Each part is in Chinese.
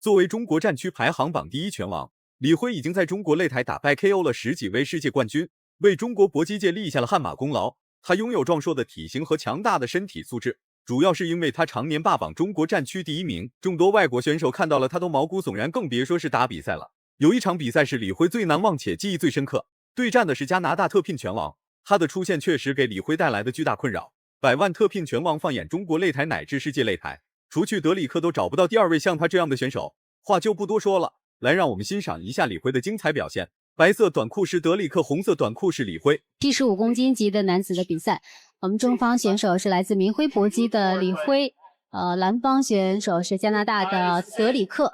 作为中国战区排行榜第1拳王，李辉已经在中国擂台打败 KO 了10几位世界冠军，为中国搏击界立下了汗马功劳。他拥有壮硕的体型和强大的身体素质，主要是因为他常年霸榜中国战区第1名，众多外国选手看到了他都毛骨悚然，更别说是打比赛了。有一场比赛是李辉最难忘且记忆最深刻，对战的是加拿大特聘拳王，他的出现确实给李辉带来的巨大困扰。百万特聘拳王放眼中国擂台乃至世界擂台，除去德里克都找不到第2位像他这样的选手。话就不多说了，来让我们欣赏一下李辉的精彩表现。白色短裤是德里克，红色短裤是李辉。75公斤级的男子的比赛，我们中方选手是来自明辉搏击的李辉，蓝方选手是加拿大的德里克。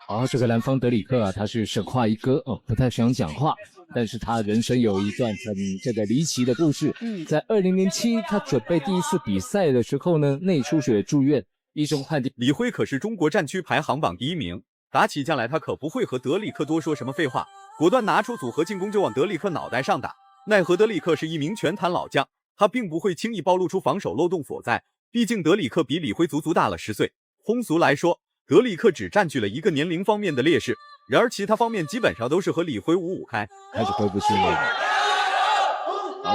好，这个蓝方德里克啊，他是神话一哥哦，不太想讲话，但是他人生有一段很这个离奇的故事。在2007他准备第1次比赛的时候呢，内出血住院，医生判定李辉可是中国战区排行榜第1名，打起架来他可不会和德里克多说什么废话，果断拿出组合进攻就往德里克脑袋上打。奈何德里克是一名拳坛老将，他并不会轻易暴露出防守漏洞所在，毕竟德里克比李辉足足大了10岁。通俗来说，德里克只占据了一个年龄方面的劣势，然而其他方面基本上都是和李辉五五开。开始恢复训练。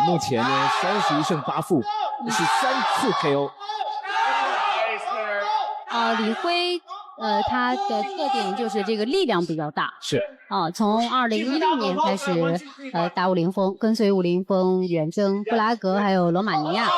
目前呢31胜8负，是3次 KO。李辉他的特点就是这个力量比较大，是从2016年开始打武林风，跟随武林风远征布拉格还有罗马尼亚。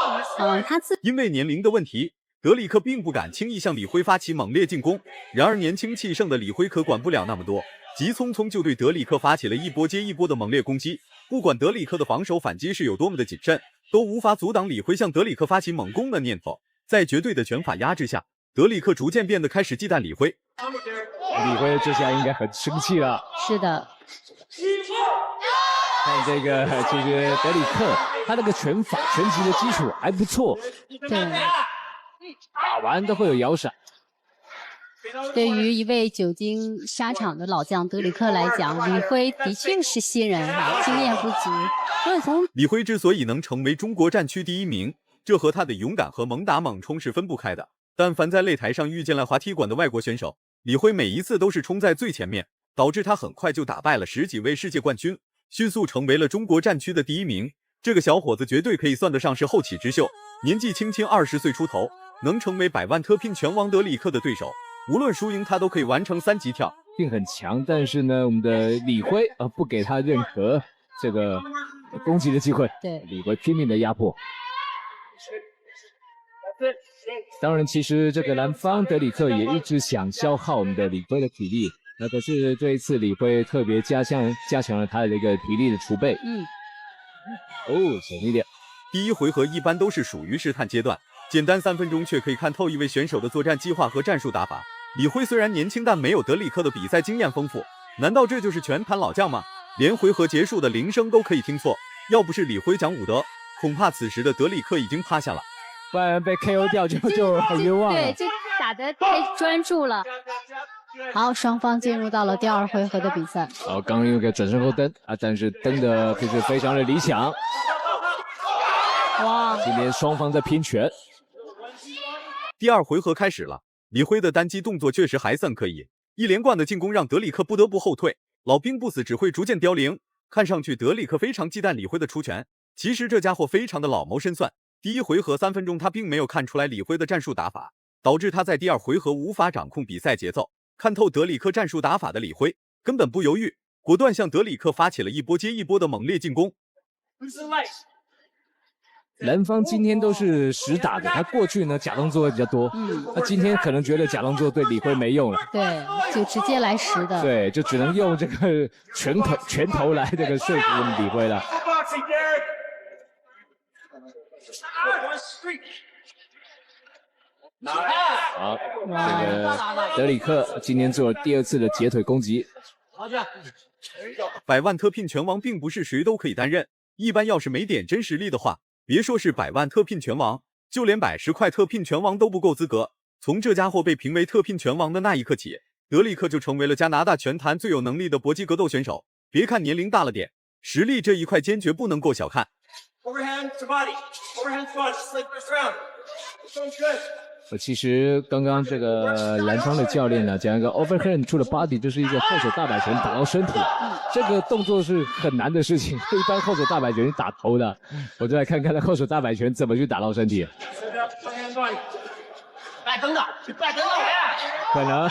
因为年龄的问题，德里克并不敢轻易向李辉发起猛烈进攻，然而年轻气盛的李辉可管不了那么多，急匆匆就对德里克发起了一波接一波的猛烈攻击。不管德里克的防守反击是有多么的谨慎，都无法阻挡李辉向德里克发起猛攻的念头。在绝对的拳法压制下，德里克逐渐变得开始忌惮李辉。李辉这下应该很生气了。是的。看这个，其实德里克他那个拳法拳击的基础还不错。对。打完都会有摇闪。对于一位久经沙场的老将德里克来讲，李辉的确是新人经验不足。所以从李辉之所以能成为中国战区第1名，这和他的勇敢和猛打猛冲是分不开的。但凡在擂台上遇见了滑踢馆的外国选手，李辉每一次都是冲在最前面，导致他很快就打败了10几位世界冠军，迅速成为了中国战区的第1名。这个小伙子绝对可以算得上是后起之秀，年纪轻轻20岁出头，能成为百万特聘拳王德里克的对手，无论输赢他都可以完成3级跳，并很强。但是呢，我们的李辉不给他任何这个攻击的机会，对，李辉拼命的压迫。当然，其实这个蓝方德里克也一直想消耗我们的李辉的体力，可是这一次李辉特别加强了他的一个体力的储备。省力量。第1回合一般都是属于试探阶段，简单3分钟却可以看透一位选手的作战计划和战术打法。李辉虽然年轻，但没有德里克的比赛经验丰富，难道这就是拳坛老将吗？连回合结束的铃声都可以听错，要不是李辉讲武德，恐怕此时的德里克已经趴下了。不然被 KO 掉就很冤枉了。对，就打得太专注了。好，双方进入到了第2回合的比赛。刚刚有个转身后蹬但是蹬的就是非常的理想。哇！今天双方在拼拳。第2回合开始了，李辉的单击动作确实还算可以，一连贯的进攻让德里克不得不后退，老兵不死只会逐渐凋零。看上去德里克非常忌惮李辉的出拳，其实这家伙非常的老谋深算。第1回合3分钟，他并没有看出来李辉的战术打法，导致他在第2回合无法掌控比赛节奏。看透德里克战术打法的李辉根本不犹豫，果断向德里克发起了一波接一波的猛烈进攻。蓝方今天都是实打的，他过去呢假动作会比较多，他今天可能觉得假动作对李辉没用了，对，就直接来实的，对，就只能用这个拳头来这个说服李辉了。好，这个德里克今天做了第2次的截腿攻击。百万特聘拳王并不是谁都可以担任，一般要是没点真实力的话，别说是百万特聘拳王，就连110块特聘拳王都不够资格。从这家伙被评为特聘拳王的那一刻起，德里克就成为了加拿大拳坛最有能力的搏击格斗选手。别看年龄大了点，实力这一块坚决不能够小看。其实刚刚这个蓝方的教练呢，讲一个 overhand to the body， 就是一个后手大摆拳打到身体，这个动作是很难的事情。一般后手大摆拳是打头的，我就来看看他后手大摆拳怎么去打到身体。可能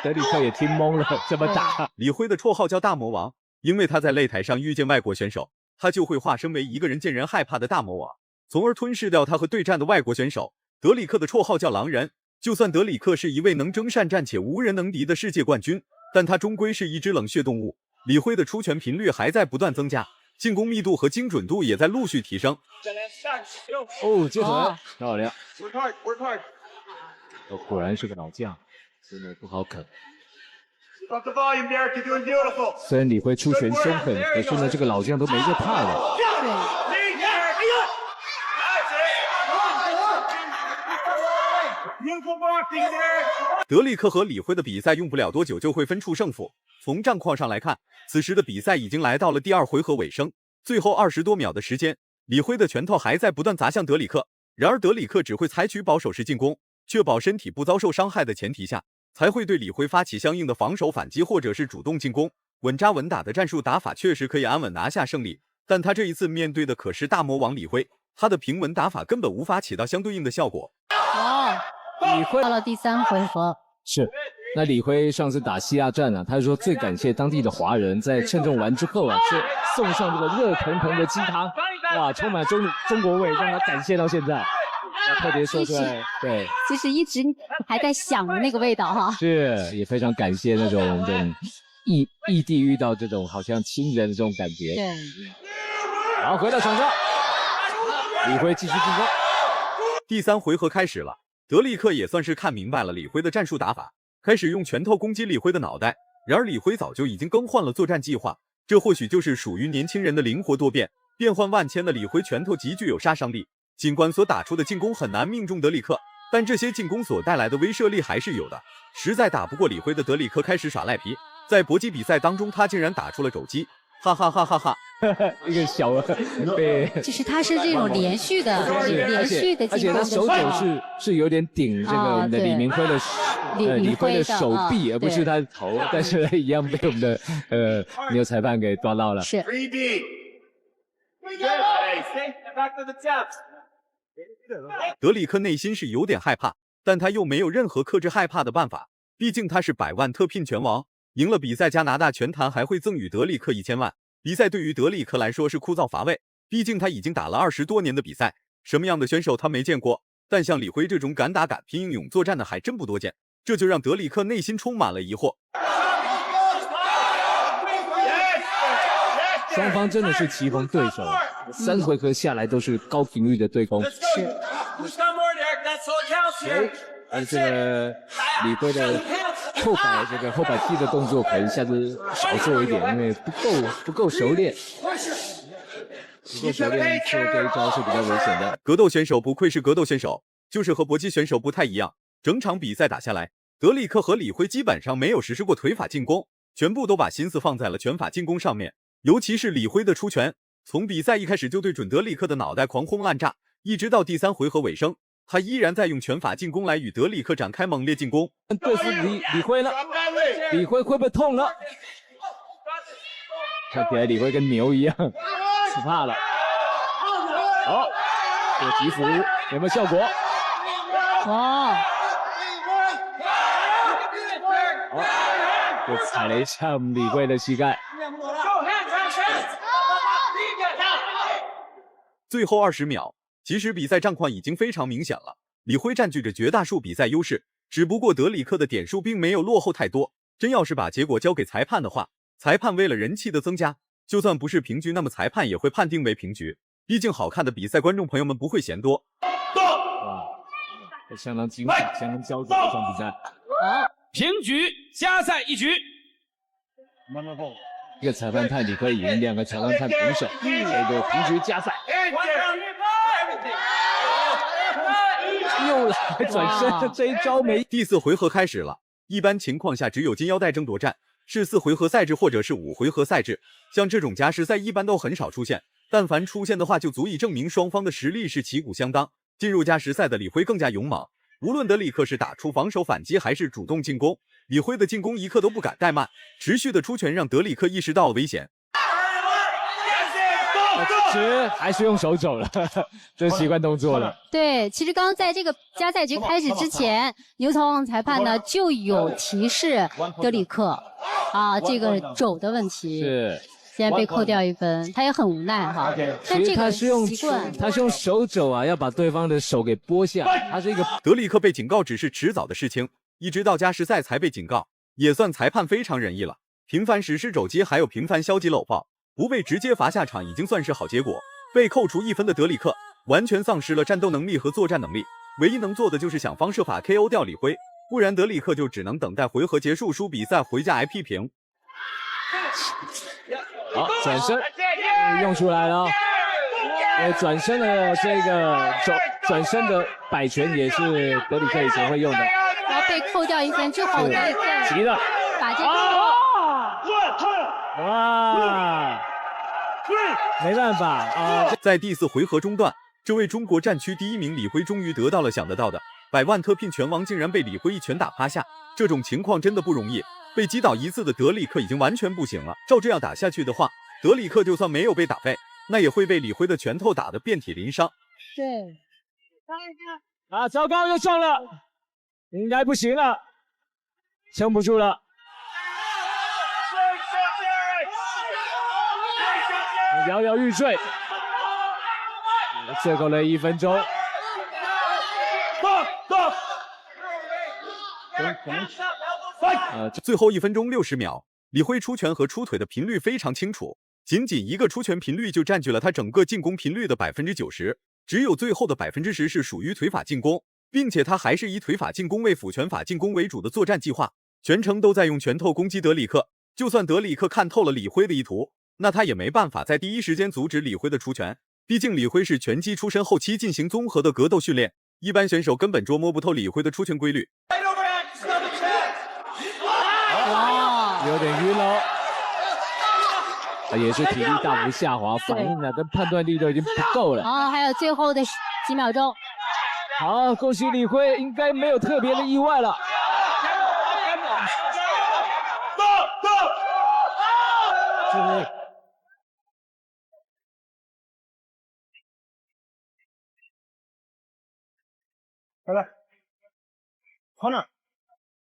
德里克也听懵了，怎么打？李辉的绰号叫大魔王，因为他在擂台上遇见外国选手，他就会化身为一个人见人害怕的大魔王，从而吞噬掉他和对战的外国选手。德里克的绰号叫狼人，就算德里克是一位能征善战且无人能敌的世界冠军，但他终归是一只冷血动物。李辉的出拳频率还在不断增加，进攻密度和精准度也在陆续提升。哦，接拳漂亮！果然是个老将，真的不好啃。虽然李辉出拳凶狠，可是呢，这个老将都没个怕的。德里克和李辉的比赛用不了多久就会分出胜负。从战况上来看，此时的比赛已经来到了第2回合尾声，最后20多秒的时间，李辉的拳头还在不断砸向德里克，然而德里克只会采取保守式进攻，确保身体不遭受伤害的前提下，才会对李辉发起相应的防守反击或者是主动进攻。稳扎稳打的战术打法确实可以安稳拿下胜利，但他这一次面对的可是大魔王李辉，他的平稳打法根本无法起到相对应的效果。李辉到了第3回合，是。那李辉上次打西亚站啊，他说最感谢当地的华人，在称重完之后啊，是送上这个热腾腾的鸡汤，哇，充满中国味，让他感谢到现在。特别说出来，对，其实一直还在想的那个味道哈。是，也非常感谢那种异地遇到这种好像亲人的这种感觉。对。然后回到场上，李辉继续进攻。第3回合开始了，德里克也算是看明白了李辉的战术打法，开始用拳头攻击李辉的脑袋。然而李辉早就已经更换了作战计划，这或许就是属于年轻人的灵活多变。变幻万千的李辉拳头极具有杀伤力，尽管所打出的进攻很难命中德里克，但这些进攻所带来的威慑力还是有的。实在打不过李辉的德里克开始耍赖皮，在搏击比赛当中他竟然打出了肘击，哈哈哈哈哈！一个小对，就是他是这种连续的进攻，而且他手肘是有点顶这个我们的李明辉的李辉的手臂，而不是他的头，但是一样被我们的牛裁判给抓到了。是。德里克内心是有点害怕，但他又没有任何克制害怕的办法，毕竟他是100万特聘拳王，赢了比赛加拿大拳坛还会赠予德里克1000万。比赛对于德里克来说是枯燥乏味，毕竟他已经打了20多年的比赛，什么样的选手他没见过，但像李辉这种敢打敢拼英勇作战的还真不多见，这就让德里克内心充满了疑惑。双方真的是棋逢对手，3回合下来都是高频率的对攻。是。而这个李辉的后摆踢的动作可能下次少做一点，因为不够熟练。不够熟练做这一招是比较危险的。格斗选手不愧是格斗选手，就是和搏击选手不太一样。整场比赛打下来，德里克和李辉基本上没有实施过腿法进攻，全部都把心思放在了拳法进攻上面。尤其是李辉的出拳，从比赛一开始就对准德里克的脑袋狂轰滥炸，一直到第3回合尾声，他依然在用拳法进攻来与德里克展开猛烈进攻。对付李辉了，李辉会不会痛了？看起来李辉跟牛一样，死怕了。好，这个击服有没有效果？哇！好，又踩了一下李辉的膝盖。最后20秒，其实比赛战况已经非常明显了，李辉占据着绝大数比赛优势，只不过德里克的点数并没有落后太多。真要是把结果交给裁判的话，裁判为了人气的增加，就算不是平局，那么裁判也会判定为平局。毕竟好看的比赛，观众朋友们不会嫌多。哇，这相当精彩，相当焦灼这场比赛。好，平局，加赛1局。一个裁判判你可以赢，2个裁判判平手，这个平局加赛。又来转身，这一招没。第4回合开始了，一般情况下只有金腰带争夺战，是4回合赛制或者是5回合赛制，像这种加时赛一般都很少出现，但凡出现的话就足以证明双方的实力是旗鼓相当。进入加时赛的李辉更加勇猛，无论德里克是打出防守反击还是主动进攻，李辉的进攻一刻都不敢怠慢，持续的出拳让德里克意识到了危险。其实还是用手肘了，这习惯动作了。对，其实刚刚在这个加赛局开始之前，牛头王裁判呢就有提示德里克这个肘的问题。是。现在被扣掉1分，他也很无奈哈。但这个习惯，他是用手肘要把对方的手给拨下。他是一个德里克被警告只是迟早的事情，一直到加时赛才被警告，也算裁判非常仁义了。频繁实施肘击还有频繁消极搂抱，不被直接罚下场已经算是好结果。被扣除1分的德里克完全丧失了战斗能力和作战能力，唯一能做的就是想方设法 KO 掉李辉，不然德里克就只能等待回合结束输比赛回家挨批评。好，转身用出来了，转身的这个转身的摆拳也是德里克以前会用的。然后被扣掉1分之后，德里克急了，把这个没办法在第4回合中段，这位中国战区第1名李辉终于得到了想得到的100万特聘拳王，竟然被李辉一拳打趴下，这种情况真的不容易。被击倒1次的德里克已经完全不行了，照这样打下去的话，德里克就算没有被打废，那也会被李辉的拳头打得遍体鳞伤。对，糟糕，又撞了，应该不行了，撑不住了，摇摇欲坠，最后的1分钟。最后1分钟60秒，李辉出拳和出腿的频率非常清楚，仅仅一个出拳频率就占据了他整个进攻频率的90%，只有最后的10%是属于腿法进攻，并且他还是以腿法进攻为辅拳法进攻为主的作战计划，全程都在用拳头攻击德里克。就算德里克看透了李辉的意图，那他也没办法在第一时间阻止李辉的出拳，毕竟李辉是拳击出身，后期进行综合的格斗训练，一般选手根本捉摸不透李辉的出拳规律。有点晕了，也是体力大幅下滑，反应跟判断力都已经不够了。还有最后的几秒钟。好，恭喜李辉，应该没有特别的意外了。来 ，corner。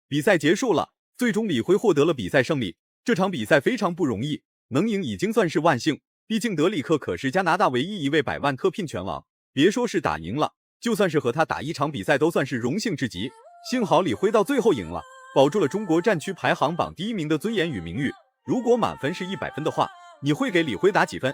比赛结束了。最终李辉获得了比赛胜利，这场比赛非常不容易，能赢已经算是万幸，毕竟德里克可是加拿大唯一一位100万特聘拳王，别说是打赢了，就算是和他打一场比赛都算是荣幸至极。幸好李辉到最后赢了，保住了中国战区排行榜第1名的尊严与名誉。如果满分是100分的话，你会给李辉打几分？